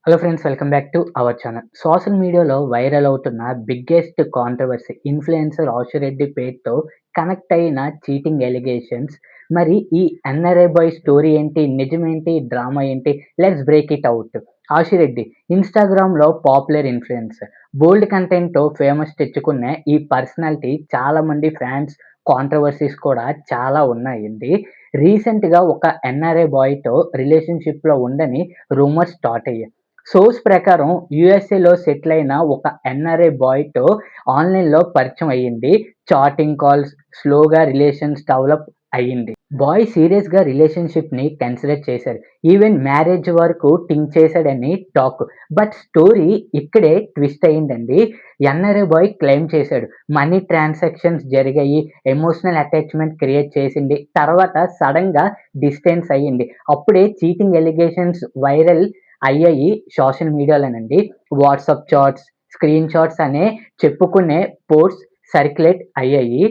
Hello friends, welcome back to our channel. Social మీడియాలో viral అవుతున్న biggest controversy influencer Ashireddy పేరుతో connect అయిన cheating allegations. మరి ఈ ఎన్ఆర్ఐ బాయ్ స్టోరీ ఏంటి? నిజమేంటి? డ్రామా ఏంటి? Let's break it out. Ashireddy ఇన్‌స్టాగ్రామ్‌లో పాపులర్ ఇన్‌ఫ్లుయెన్సర్. బోల్డ్ కంటెంట్‌తో ఫేమస్ తెచ్చుకున్న ఈ పర్సనాలిటీ చాలామంది ఫ్యాన్స్ కాంట్రవర్సీస్ కూడా చాలా ఉన్నాయండి. రీసెంట్‌గా ఒక ఎన్ఆర్ఐ బాయ్‌తో రిలేషన్‌షిప్‌లో ఉందని రూమర్స్ స్టార్ట్ అయ్యాయి. సోర్స్ ప్రకారం యూఎస్ఏలో సెటిల్ అయిన ఒక ఎన్ఆర్ఐ బాయ్‌తో ఆన్‌లైన్‌లో పరిచయం అయ్యింది. చాటింగ్ కాల్స్ స్లోగా రిలేషన్స్ డెవలప్ అయ్యింది. బాయ్ సీరియస్‌గా రిలేషన్‌షిప్‌ని కన్సిడర్ చేశాడు. ఈవెన్ మ్యారేజ్ వరకు థింక్ చేశాడని టాక్. బట్ స్టోరీ ఇక్కడే ట్విస్ట్ అయిందండి. ఎన్ఆర్ఐ బాయ్ క్లెయిమ్ చేశాడు. మనీ ట్రాన్సాక్షన్స్ జరిగాయి. ఎమోషనల్ అటాచ్‌మెంట్ క్రియేట్ చేసింది. తర్వాత సడెన్‌గా డిస్టెన్స్ అయ్యింది. అప్పుడే చీటింగ్ అలిగేషన్స్ వైరల్ అయ్యాయి సోషల్ మీడియాలోనండి. వాట్సాప్ చాట్స్, స్క్రీన్ షాట్స్ అనే చెప్పుకునే పోస్ట్స్ సర్క్యులేట్ అయ్యాయి.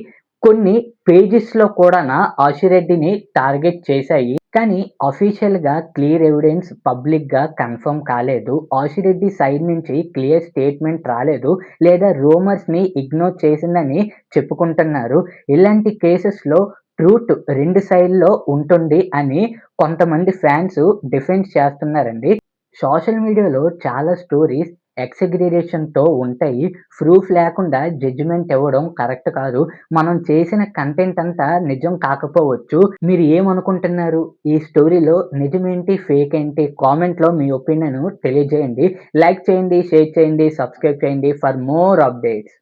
కొన్ని పేజెస్‌లో కూడాన ఆశిరెడ్డిని టార్గెట్ చేశాయి. కానీ అఫీషియల్‌గా క్లియర్ ఎవిడెన్స్ పబ్లిక్‌గా కన్ఫర్మ్ కాలేదు. ఆశిరెడ్డి సైడ్ నుంచి క్లియర్ స్టేట్మెంట్ రాలేదు. లేదా రూమర్స్‌ని ఇగ్నోర్ చేసిందని చెప్పుకుంటున్నారు. ఇలాంటి కేసెస్‌లో ట్రూత్ 2 సైడ్‌లో ఉంటుంది అని కొంతమంది ఫ్యాన్స్ డిఫెన్స్ చేస్తున్నారండి. సోషల్ మీడియాలో చాలా స్టోరీస్ ఎగ్జాగరేషన్‌తో ఉంటాయి. ప్రూఫ్ లేకుండా జడ్జిమెంట్ ఇవ్వడం కరెక్ట్ కాదు. మనం చేసిన కంటెంట్ అంతా నిజం కాకపోవచ్చు. మీరు ఏమనుకుంటున్నారు? ఈ స్టోరీలో నిజమేంటి? ఫేక్ ఏంటి? కామెంట్‌లో మీ ఒపీనియన్ తెలియజేయండి. లైక్ చేయండి, షేర్ చేయండి, సబ్స్క్రైబ్ చేయండి ఫర్ మోర్ అప్డేట్స్.